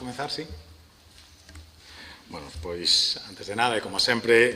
comenzar, sí? Bueno, pois, antes de nada, e como sempre,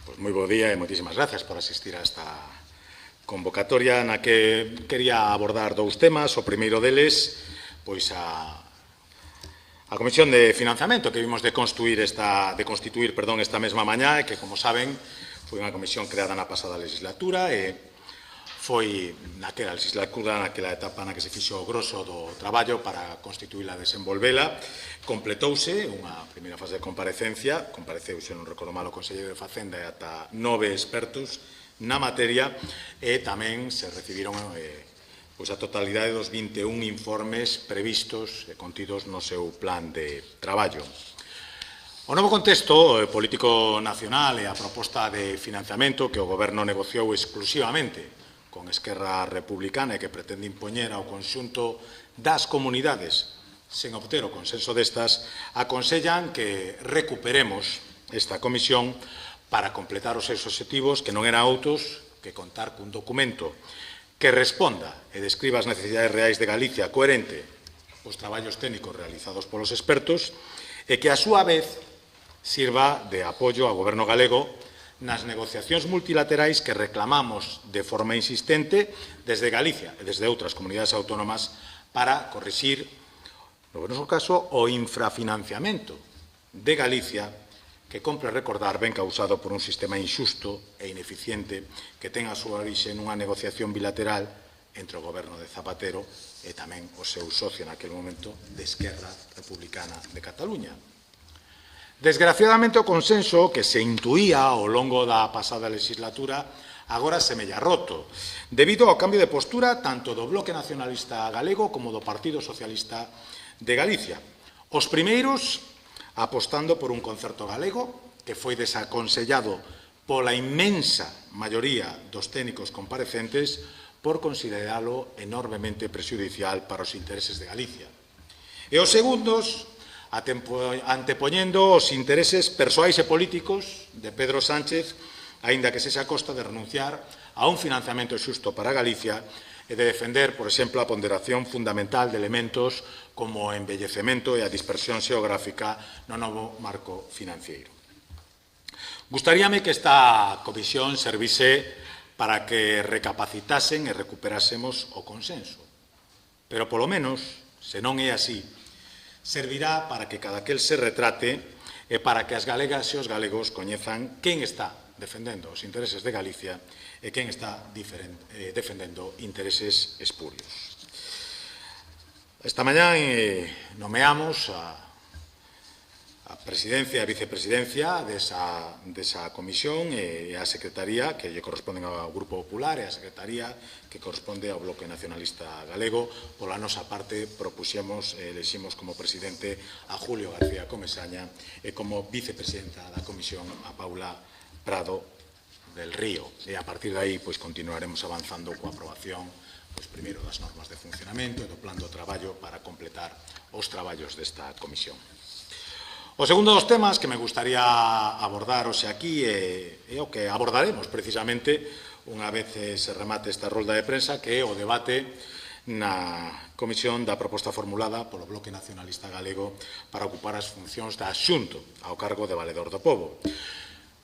pois moi bo día e moitísimas gracias por asistir a esta convocatoria na que quería abordar dous temas. O primeiro deles, pois a Comisión de Financiamento que vimos de constituir esta mesma mañá e que, como saben, foi unha comisión creada na pasada legislatura e foi naquela legislatura, naquela etapa na que se fixo o grosso do traballo para constituíla e desenvolvela. Completouse unha primeira fase de comparecencia, compareceuse, non recordo mal, o Conselleiro de Facenda e ata 9 expertos na materia e tamén se recibiron pois a totalidade dos 21 informes previstos e contidos no seu plan de traballo. O novo contexto político nacional e a proposta de financiamento que o Goberno negociou exclusivamente con Esquerra Republicana e que pretende impoñer ao conxunto das comunidades sen obter o consenso destas, aconsellan que recuperemos esta comisión para completar os seus obxectivos, que non eran outros que contar cun documento que responda e describa as necesidades reais de Galicia coherente os traballos técnicos realizados polos expertos e que, a súa vez, sirva de apoio ao Goberno galego nas negociacións multilaterais que reclamamos de forma insistente desde Galicia e desde outras comunidades autónomas para corrixir, no noso caso, o infrafinanciamento de Galicia que, compre recordar, ben causado por un sistema inxusto e ineficiente que ten a súa orixe nunha negociación bilateral entre o Goberno de Zapatero e tamén o seu socio naquele momento de Esquerra Republicana de Cataluña. Desgraciadamente, o consenso que se intuía ao longo da pasada legislatura agora semella roto, debido ao cambio de postura tanto do Bloque Nacionalista Galego como do Partido Socialista de Galicia. Os primeiros apostando por un concerto galego que foi desaconsellado pola inmensa maioría dos técnicos comparecentes por consideralo enormemente prexudicial para os intereses de Galicia. E os segundos antepoñendo os intereses persoais e políticos de Pedro Sánchez, aínda que sexa a costa de renunciar a un financiamento xusto para Galicia e de defender, por exemplo, a ponderación fundamental de elementos como o embellecemento e a dispersión xeográfica no novo marco financiero. Gustaríame que esta comisión servise para que recapacitasen e recuperásemos o consenso, pero, polo menos, se non é así, servirá para que cadaquel se retrate e para que as galegas e os galegos coñezan quen está defendendo os intereses de Galicia e quen está defendendo intereses espurios. Esta mañá nomeamos a presidencia e a vicepresidencia desa comisión e a secretaría que lle corresponden ao Grupo Popular e a secretaría que corresponde ao Bloque Nacionalista Galego. Pola nosa parte, propuxemos e eleximos como presidente a Julio García Comesaña e como vicepresidenta da comisión a Paula Prado del Río. E a partir de aí, pois, continuaremos avanzando coa aprobación, pois, primeiro das normas de funcionamento e do plan do traballo para completar os traballos desta comisión. O segundo dos temas que me gustaría abordar hoxe aquí é o que abordaremos precisamente unha vez se remate esta rolda de prensa, que é o debate na comisión da proposta formulada polo Bloque Nacionalista Galego para ocupar as funcións da Xunto ao cargo de Valedor do Pobo.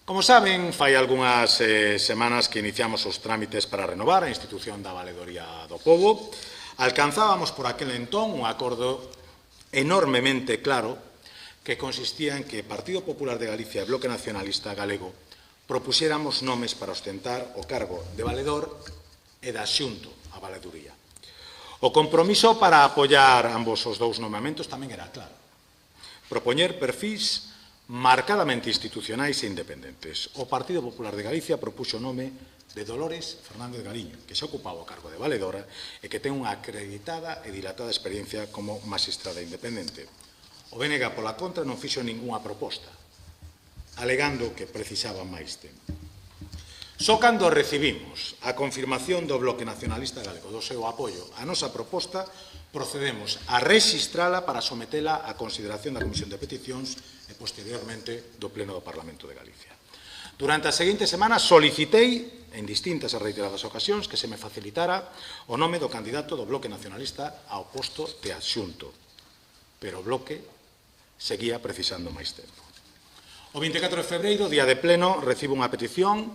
Como saben, fai algunhas semanas que iniciamos os trámites para renovar a institución da Valedoría do Pobo. Alcanzábamos por aquel entón un acordo enormemente claro que consistía en que Partido Popular de Galicia e Bloque Nacionalista Galego propuxéramos nomes para ostentar o cargo de valedor e da Xunto a valeduría. O compromiso para apoiar ambos os dous nomeamentos tamén era claro. Propoñer perfis marcadamente institucionais e independentes. O Partido Popular de Galicia propuxo o nome de Dolores Fernández Galiño, que xa ocupaba o cargo de valedora e que ten unha acreditada e dilatada experiencia como magistrada independente. O BNG, pola contra, non fixo ningunha proposta, alegando que precisaba máis tempo. Só cando recibimos a confirmación do Bloque Nacionalista Galego do seu apoio á nosa proposta, procedemos a rexistrala para sometela á consideración da Comisión de Peticións e, posteriormente, do Pleno do Parlamento de Galicia. Durante as seguintes semanas solicitei, en distintas e reiteradas ocasións, que se me facilitara o nome do candidato do Bloque Nacionalista ao posto de adxunto. Pero o Bloque seguía precisando máis tempo. O 24 de febreiro, día de pleno, recibo unha petición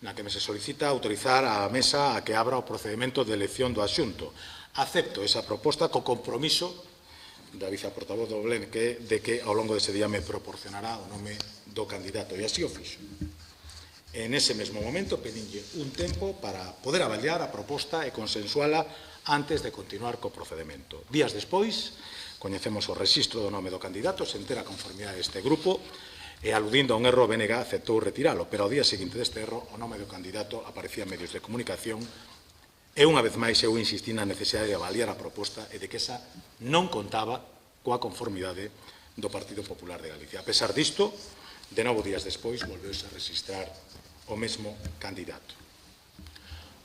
na que me se solicita autorizar a mesa a que abra o procedimento de elección do asunto. Acepto esa proposta co compromiso da viceportavoz do Belén de que ao longo dese día me proporcionará o nome do candidato, e así o fixo. En ese mesmo momento pedinlle un tempo para poder avaliar a proposta e consensuala antes de continuar co procedimento. Días despois, coñecemos o rexistro do nome do candidato, se entera a conformidade deste grupo, e aludindo a un erro, BNG aceptou retiralo, pero ao día seguinte deste erro, o nome do candidato aparecía en medios de comunicación. E unha vez máis eu insistí na necesidade de avaliar a proposta e de que esa non contaba coa conformidade do Partido Popular de Galicia. A pesar disto, de novo días despois, volveuse a registrar o mesmo candidato.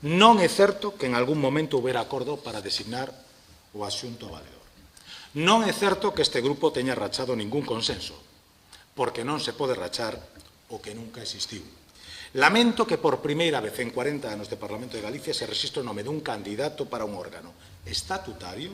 Non é certo que en algún momento houbera acordo para designar o asunto valedor. Non é certo que este grupo teña rachado ningún consenso, porque non se pode rachar o que nunca existiu. Lamento que por primeira vez en 40 anos de Parlamento de Galicia se rexistre o nome dun candidato para un órgano estatutario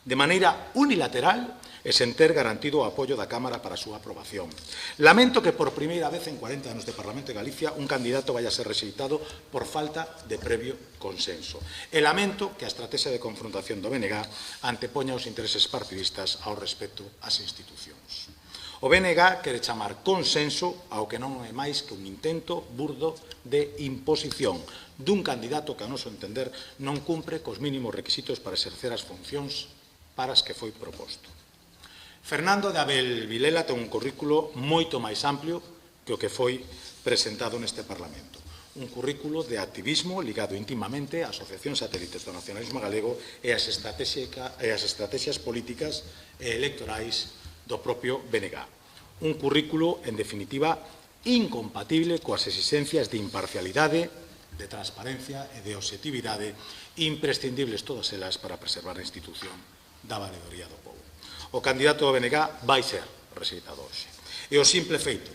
de maneira unilateral e sen ter garantido o apoio da Cámara para a súa aprobación. Lamento que por primeira vez en 40 anos de Parlamento de Galicia un candidato vaya a ser rexeitado por falta de previo consenso. E lamento que a estrategia de confrontación do BNG antepoña os intereses partidistas ao respecto ás institucións. O BNG quere chamar consenso ao que non é máis que un intento burdo de imposición dun candidato que, a noso entender, non cumpre cos mínimos requisitos para exercer as funcións para as que foi proposto. Fernando de Abel Vilela ten un currículo moito máis amplio que o que foi presentado neste Parlamento. Un currículo de activismo ligado íntimamente a asociacións satélites do nacionalismo galego e as estrategias políticas e electorais do propio BNG. Un currículo, en definitiva, incompatible coas exigencias de imparcialidade, de transparencia e de objetividade imprescindibles todas elas para preservar a institución da valedoría do povo. O candidato do BNG vai ser rexeitado hoxe. E o simple feito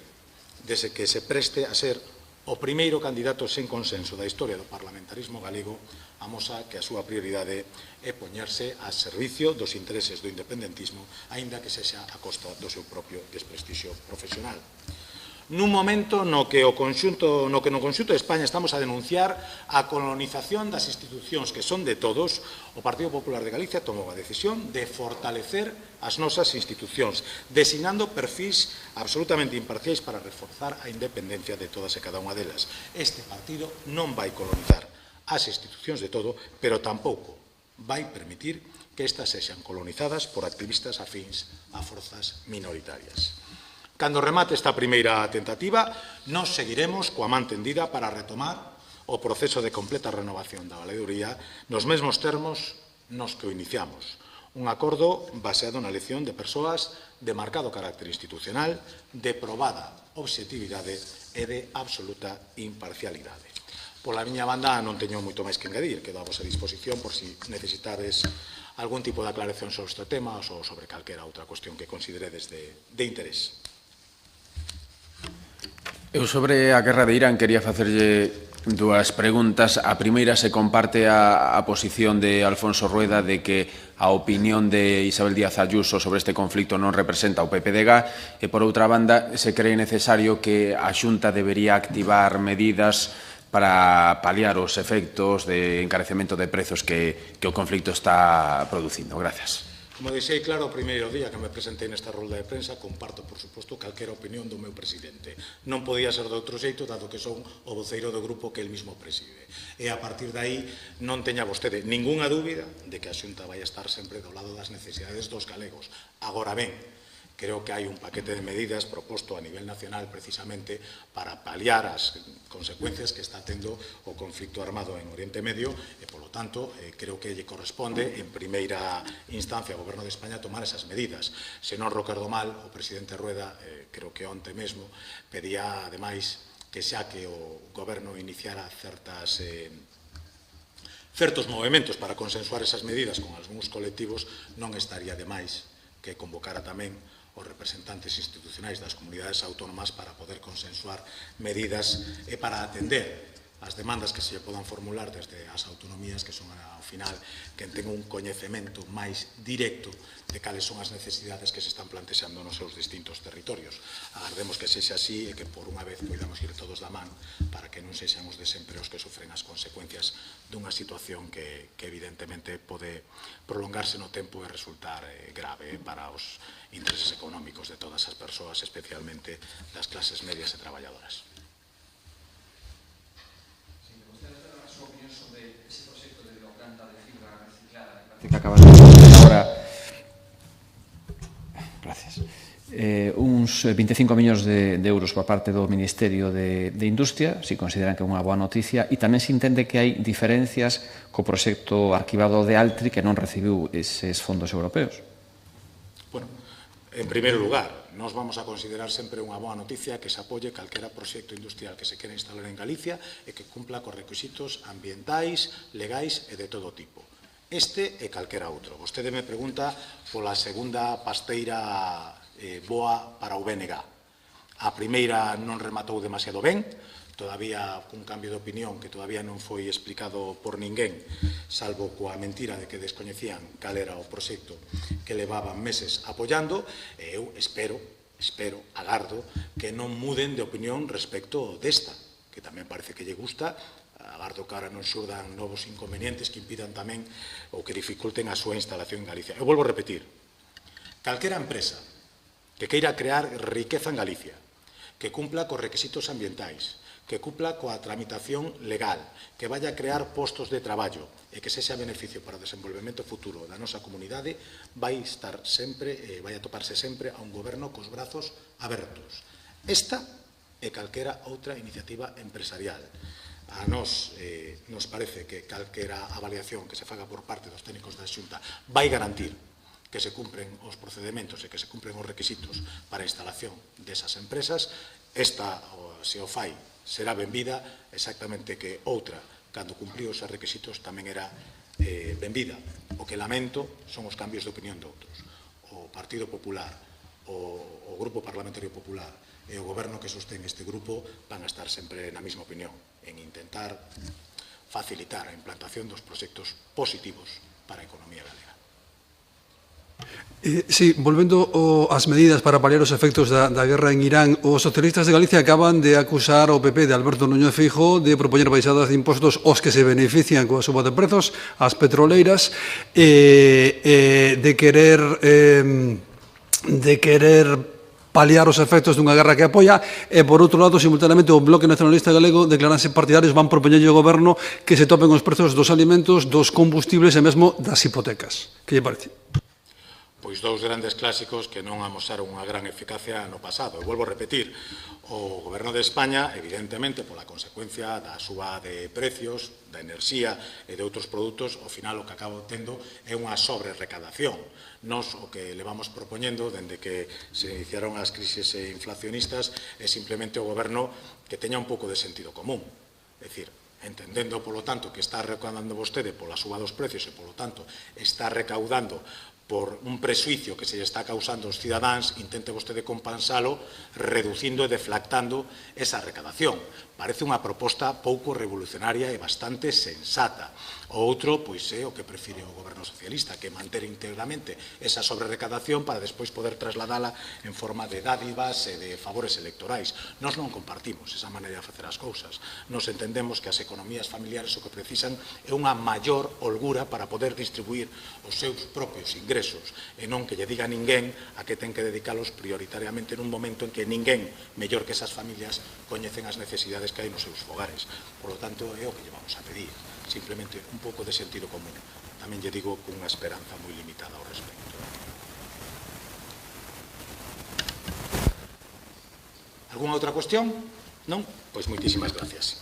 de que se preste a ser o primeiro candidato sen consenso da historia do parlamentarismo galego amosa que a súa prioridade é poñerse a servicio dos intereses do independentismo, aínda que sexa a costa do seu propio desprestixio profesional. Nun momento no que no conxunto de España estamos a denunciar a colonización das institucións que son de todos, o Partido Popular de Galicia tomou a decisión de fortalecer as nosas institucións, designando perfis absolutamente imparciais para reforzar a independencia de todas e cada unha delas. Este partido non vai colonizar as institucións de todo, pero tampouco vai permitir que estas sexan colonizadas por activistas afíns a forzas minoritarias. Cando remate esta primeira tentativa, nos seguiremos coa man tendida para retomar o proceso de completa renovación da valedoría nos mesmos termos nos que o iniciamos. Un acordo baseado na elección de persoas de marcado carácter institucional, de probada objetividade e de absoluta imparcialidade. Pola miña banda non teño moito máis que engadir, quedo a vosa disposición por si necesitades algún tipo de aclaración sobre este tema ou sobre calquera outra cuestión que consideredes de interés. Eu sobre a guerra de Irán quería facerlle dúas preguntas. A primeira, se comparte a posición de Alfonso Rueda de que a opinión de Isabel Díaz Ayuso sobre este conflicto non representa o PPDG e, por outra banda, se cree necesario que a Xunta debería activar medidas para paliar os efectos de encarecemento de prezos que o conflicto está producindo. Gracias. Como deixei claro o primeiro día que me presentei nesta rolda de prensa, comparto, por suposto, calquera opinión do meu presidente. Non podía ser de outro xeito, dado que son o voceiro do grupo que el mismo preside. E a partir de aí non teña vostede ningunha dúbida de que a Xunta vai estar sempre do lado das necesidades dos galegos. Agora ben, creo que hai un paquete de medidas proposto a nivel nacional precisamente para paliar as consecuencias que está tendo o conflicto armado en Oriente Medio e, polo tanto, creo que lle corresponde en primeira instancia ao Goberno de España tomar esas medidas. Se non recordo mal, o presidente Rueda, creo que onte mesmo, pedía, ademais, que xa que o Goberno iniciara certos movementos para consensuar esas medidas con algúns colectivos, non estaría de máis que convocara tamén os representantes institucionais das comunidades autónomas para poder consensuar medidas e para atender as demandas que se podan formular desde as autonomías, que son, ao final, que ten un coñecemento máis directo de cales son as necesidades que se están plantexando nos seus distintos territorios. Agardemos que sexa así e que, por unha vez, podamos ir todos da man para que non sexan os desempreos que sofren as consecuencias dunha situación que evidentemente pode prolongarse no tempo e resultar grave para os intereses económicos de todas as persoas, especialmente das clases medias e traballadoras. Que acabas de decir ahora, gracias, uns 25 millóns de euros por parte do Ministerio de Industria, si consideran que é unha boa noticia, e tamén se entende que hai diferencias co proxecto arquivado de Altri que non recibiu eses fondos europeos. Bueno, en primeiro lugar, nós vamos a considerar sempre unha boa noticia que se apoie calquera proxecto industrial que se quere instalar en Galicia e que cumpla cos requisitos ambientais, legais e de todo tipo. Este e calquera outro. Vostede me pregunta pola segunda pasteira boa para o BNG. A primeira non rematou demasiado ben, todavía cun cambio de opinión que todavía non foi explicado por ninguén, salvo coa mentira de que descoñecían cal era o proxecto que levaban meses apoiando, e eu espero, agardo, que non muden de opinión respecto desta, que tamén parece que lle gusta. Agardo que ahora non xurdan novos inconvenientes que impidan tamén ou que dificulten a súa instalación en Galicia. Eu volvo a repetir, calquera empresa que queira crear riqueza en Galicia, que cumpla cos requisitos ambientais, que cumpla coa tramitación legal, que vaya a crear postos de traballo e que sexa beneficio para o desenvolvemento futuro da nosa comunidade, vai estar sempre, vai atoparse sempre a un goberno cos brazos abertos. Esta e calquera outra iniciativa empresarial. A nós nos parece que calquera avaliación que se faga por parte dos técnicos da Xunta vai garantir que se cumpren os procedementos e que se cumpren os requisitos para a instalación desas empresas. Esta, se o fai, será benvida, exactamente que outra, cando cumpriu os requisitos, tamén era benvida. O que lamento son os cambios de opinión de outros. O Partido Popular, o Grupo Parlamentario Popular e o Goberno que sostén este grupo van a estar sempre na mesma opinión, en intentar facilitar a implantación dos proxectos positivos para a economía galega. Sí, volvendo ás medidas para paliar os efectos da guerra en Irán, os socialistas de Galicia acaban de acusar ao PP de Alberto Núñez Feijóo de propoñer baixadas de impostos aos que se benefician coa suba de prezos, ás petroleiras, de querer paliar os efectos dunha guerra que apoia, e, por outro lado, simultaneamente, o Bloque Nacionalista Galego declaranse partidarios, van propoñerlle ao Goberno que se topen os prezos dos alimentos, dos combustibles e mesmo das hipotecas. Que lle parece? Pois dous grandes clásicos que non amosaron unha gran eficacia no pasado. Eu volvo a repetir, o Goberno de España, evidentemente, pola consecuencia da suba de precios, da enerxía e de outros produtos, ao final o que acaba tendo é unha sobre-recadación. Nós o que levamos propoñendo, dende que se iniciaron as crisis inflacionistas, é simplemente o Goberno que teña un pouco de sentido común. É dicir, entendendo, polo tanto, que está recaudando vostede pola suba dos precios e, polo tanto, está recaudando por un presuicio que se lle está causando aos cidadáns, intente vostede compensalo reducindo e deflactando esa recadación. Parece unha proposta pouco revolucionaria e bastante sensata. O outro, pois, é o que prefire o Goberno Socialista, que manter íntegramente esa sobrerecadación para despois poder trasladala en forma de dádivas e de favores electorais. Nós non compartimos esa maneira de facer as cousas. Nos entendemos que as economías familiares o que precisan é unha maior holgura para poder distribuir os seus propios ingresos e non que lle diga a ninguén a que ten que dedicalos prioritariamente nun momento en que ninguén, mellor que esas familias, coñecen as necesidades que hai nos seus fogares. Por lo tanto, é o que lle vamos a pedir. Simplemente un pouco de sentido común. Tamén lle digo cunha esperanza moi limitada ao respecto. Algúna outra cuestión? Non? Pois moitísimas gracias.